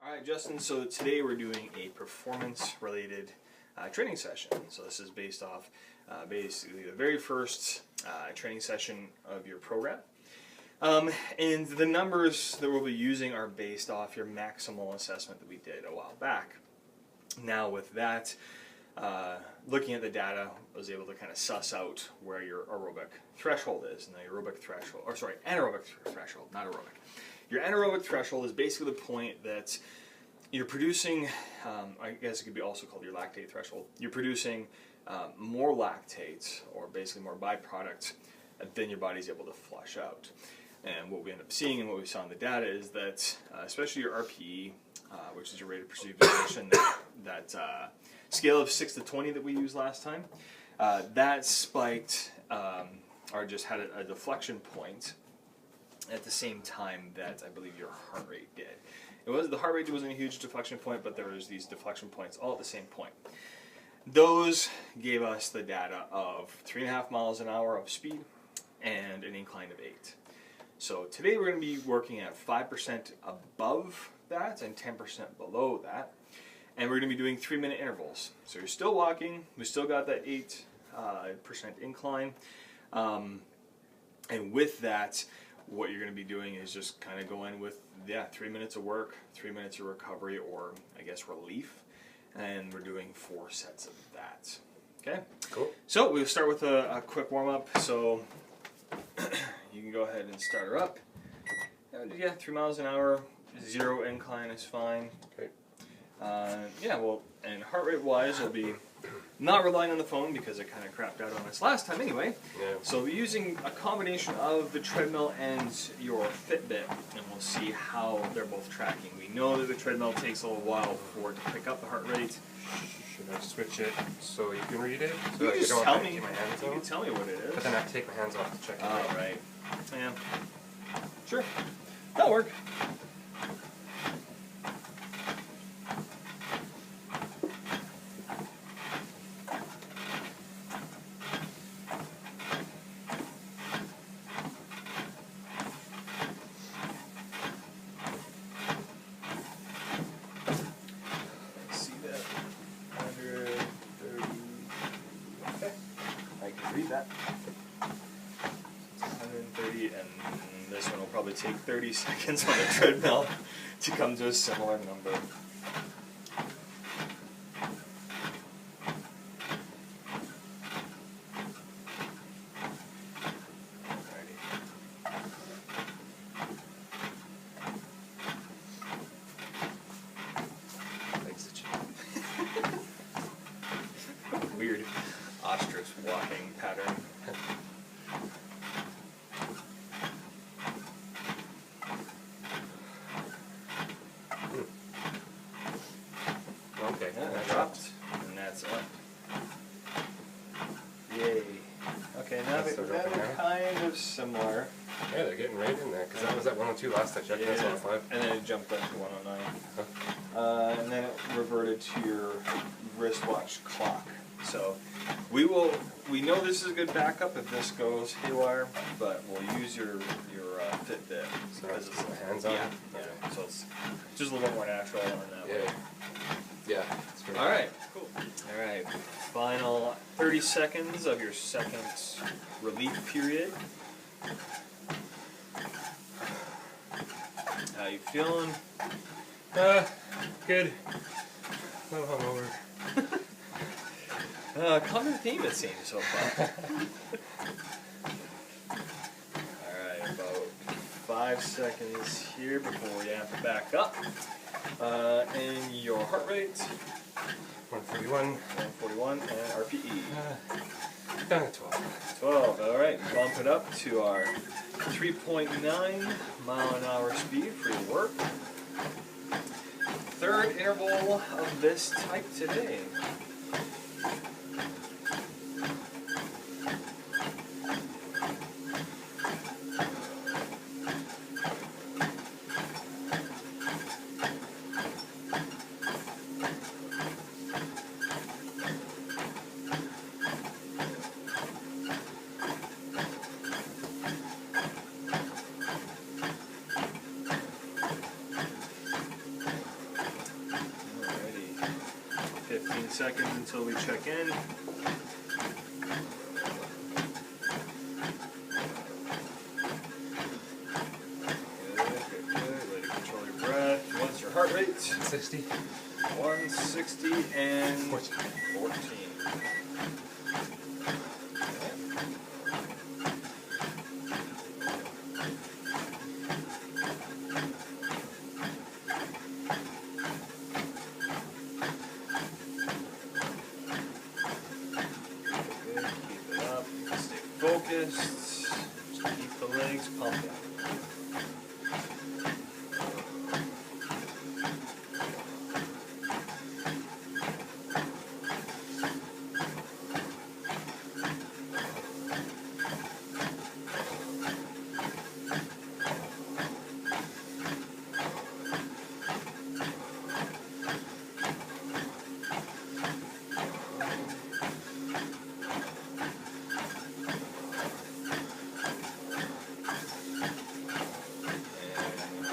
All right, Justin, so today we're doing a performance-related training session. So this is based off basically the very first training session of your program. And the numbers that we'll be using are based off your maximal assessment that we did a while back. Now with that, looking at the data, I was able to kind of suss out where your aerobic threshold is. And the aerobic threshold, or sorry, anaerobic threshold, not aerobic. Your anaerobic threshold is basically the point that you're producing, I guess it could be also called your lactate threshold. You're producing more lactate, or basically more byproduct, than your body's able to flush out. And what we end up seeing and what we saw in the data is that, especially your RPE, which is your rate of perceived emission, that scale of 6 to 20 that we used last time, that spiked, or just had a deflection point at the same time that I believe your heart rate did. The heart rate wasn't a huge deflection point, but there was these deflection points all at the same point. Those gave us the data of 3.5 miles an hour of speed and an incline of 8. So today we're going to be working at 5% above that and 10% below that. And we're going to be doing 3-minute intervals. So you're still walking, we still got that 8% incline. And with that, what you're going to be doing is just kind of going with 3 minutes of work, 3 minutes of recovery, or I guess relief, and we're doing 4 sets of that. Okay? Cool. So we'll start with a quick warm-up. So you can go ahead and start her up. 3 miles an hour, 0 incline is fine. Okay. And heart rate wise, we'll be not relying on the phone because it kind of crapped out on us last time anyway. Yeah. So we're using a combination of the treadmill and your Fitbit, and we'll see how they're both tracking. We know that the treadmill takes a little while for it to pick up the heart rate. Should I switch it so you can read it? So you I just don't tell have to me. keep my hands You on? can tell me what it is. But then I have to take my hands off to check it. Oh, right. Yeah. Sure. That'll work. Read that. 130, and this one will probably take 30 seconds on the treadmill to come to a similar number. Weird ostrich walking pattern. Okay, that dropped, and that's up. Yay. Okay, now they're kind of similar. Yeah, they're getting right in there, because that was at 102 last I checked, that's 105. And then it jumped up to 109. Huh? And then it reverted to your wristwatch clock. So we know this is a good backup if this goes haywire, but we'll use your Fitbit. So because it's my hands on? Yeah. Okay. So it's just a little bit more natural in that way. Yeah. Alright, cool. Alright, final 30 seconds of your second relief period. How you feeling? Good. A little hungover. Common theme it seems so far. Alright, about 5 seconds here before we have to back up. And your heart rate? 141. 141, and RPE? Down at 12. 12, alright. Bump it up to our 3.9 mile an hour speed for your work. Third interval of this type today. 15 seconds until we check in. Heart rate 60. 160 and 14. Keep it up. Stay focused. Just keep the legs pumping.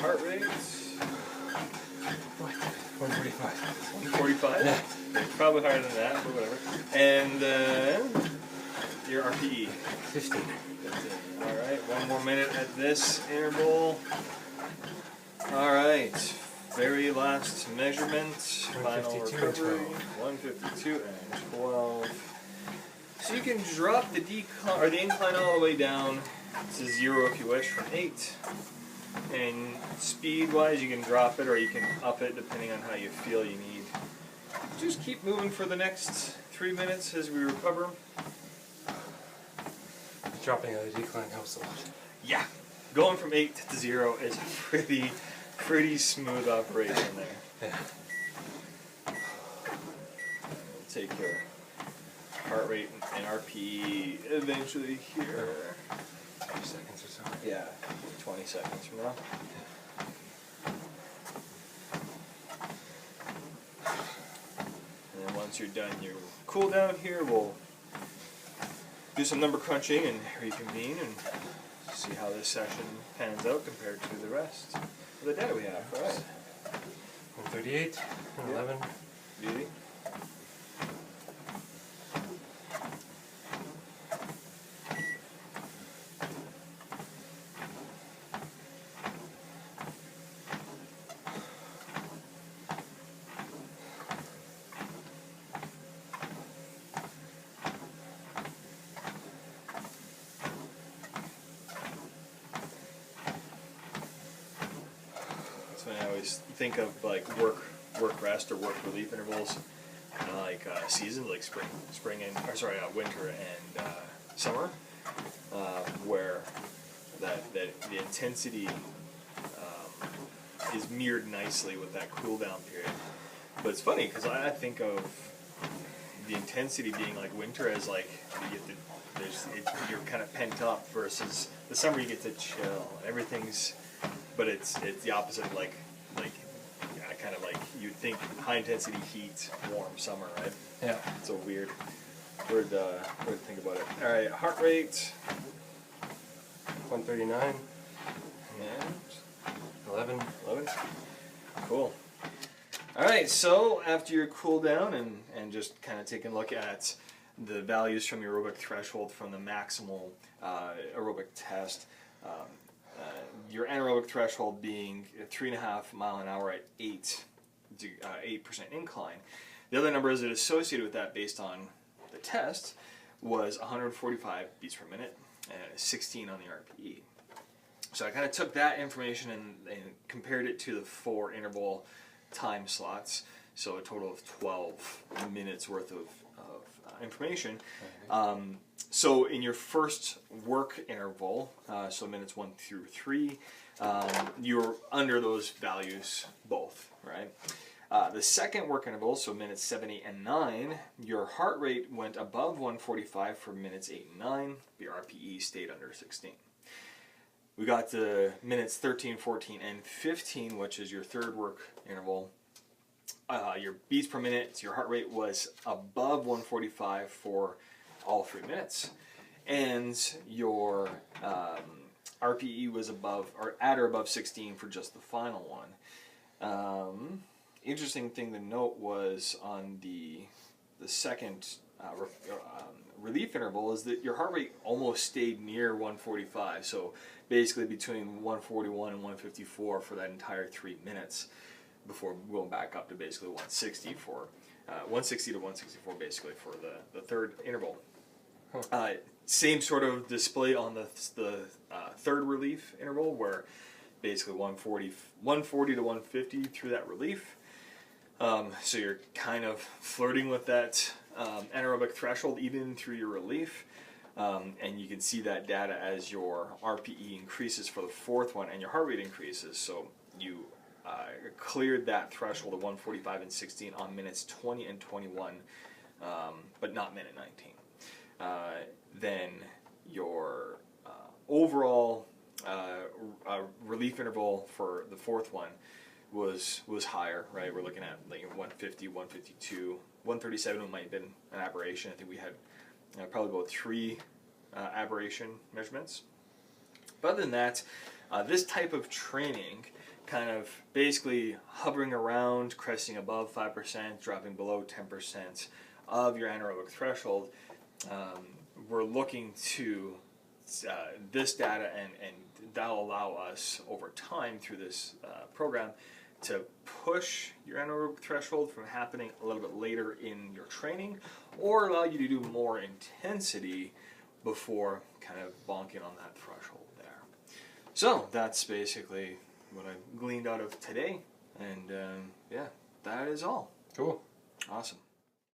Heart rate? What? 145. 145? Yeah. It's probably higher than that, but whatever. And your RPE? 15. 15. Alright, one more minute at this interval. Alright, very last measurement. Final 152 and recovery. 152 and 12. So you can drop the decline or the incline all the way down to 0 if you wish from 8. And speed-wise, you can drop it or you can up it depending on how you feel you need. Just keep moving for the next 3 minutes as we recover. Dropping out of the decline helps a lot. Yeah, going from 8 to 0 is a pretty smooth operation there. Yeah. Take your heart rate and RPE eventually here. 20 seconds or so. Yeah, 20 seconds from now. And then once you're done your cool down here, we'll do some number crunching and reconvene and see how this session pans out compared to the rest of the data we have. All right. 138 and 11. Beauty. When I always think of like work rest or work relief intervals, kind of like seasons, like winter and summer, where the intensity is mirrored nicely with that cool down period. But it's funny because I think of the intensity being like winter as like you get you're kind of pent up versus the summer you get to chill and everything's. But it's the opposite of like kind of like you'd think high intensity heat, warm summer, right? Yeah. It's a weird to think about it. All right, heart rate. 139 And 11. 11. Cool. All right, so after your cool down and just kind of taking a look at the values from your aerobic threshold from the maximal aerobic test. Your anaerobic threshold being 3.5 mile an hour at 8% incline. The other numbers that are associated with that based on the test was 145 beats per minute and 16 on the RPE. So I kind of took that information and compared it to the 4 interval time slots, so a total of 12 minutes worth of information. So in your first work interval, so minutes 1 through 3, you're under those values both, right? The second work interval, so minutes 7, 8, and 9, your heart rate went above 145 for minutes 8 and 9. Your RPE stayed under 16. We got to minutes 13, 14, and 15, which is your third work interval. Your beats per minute, your heart rate was above 145 for all 3 minutes, and your RPE was above or at or above 16 for just the final one. interesting thing to note was on the second relief interval is that your heart rate almost stayed near 145. So basically between 141 and 154 for that entire 3 minutes before going back up to basically 160 for 160 to 164 basically for the third interval. Same sort of display on the third relief interval where basically 140 to 150 through that relief. So you're kind of flirting with that anaerobic threshold even through your relief. And you can see that data as your RPE increases for the fourth one and your heart rate increases. So you cleared that threshold of 145 and 16 on minutes 20 and 21, but not minute 19. Then your overall relief interval for the fourth one was higher, right? We're looking at like 150, 152, 137 might have been an aberration. I think we had probably about 3 aberration measurements. But other than that, this type of training, kind of basically hovering around, cresting above 5%, dropping below 10% of your anaerobic threshold, we're looking to this data, and that'll allow us over time through this program to push your anaerobic threshold from happening a little bit later in your training, or allow you to do more intensity before kind of bonking on that threshold there. So that's basically what I gleaned out of today, and yeah, that is all. Cool. Awesome.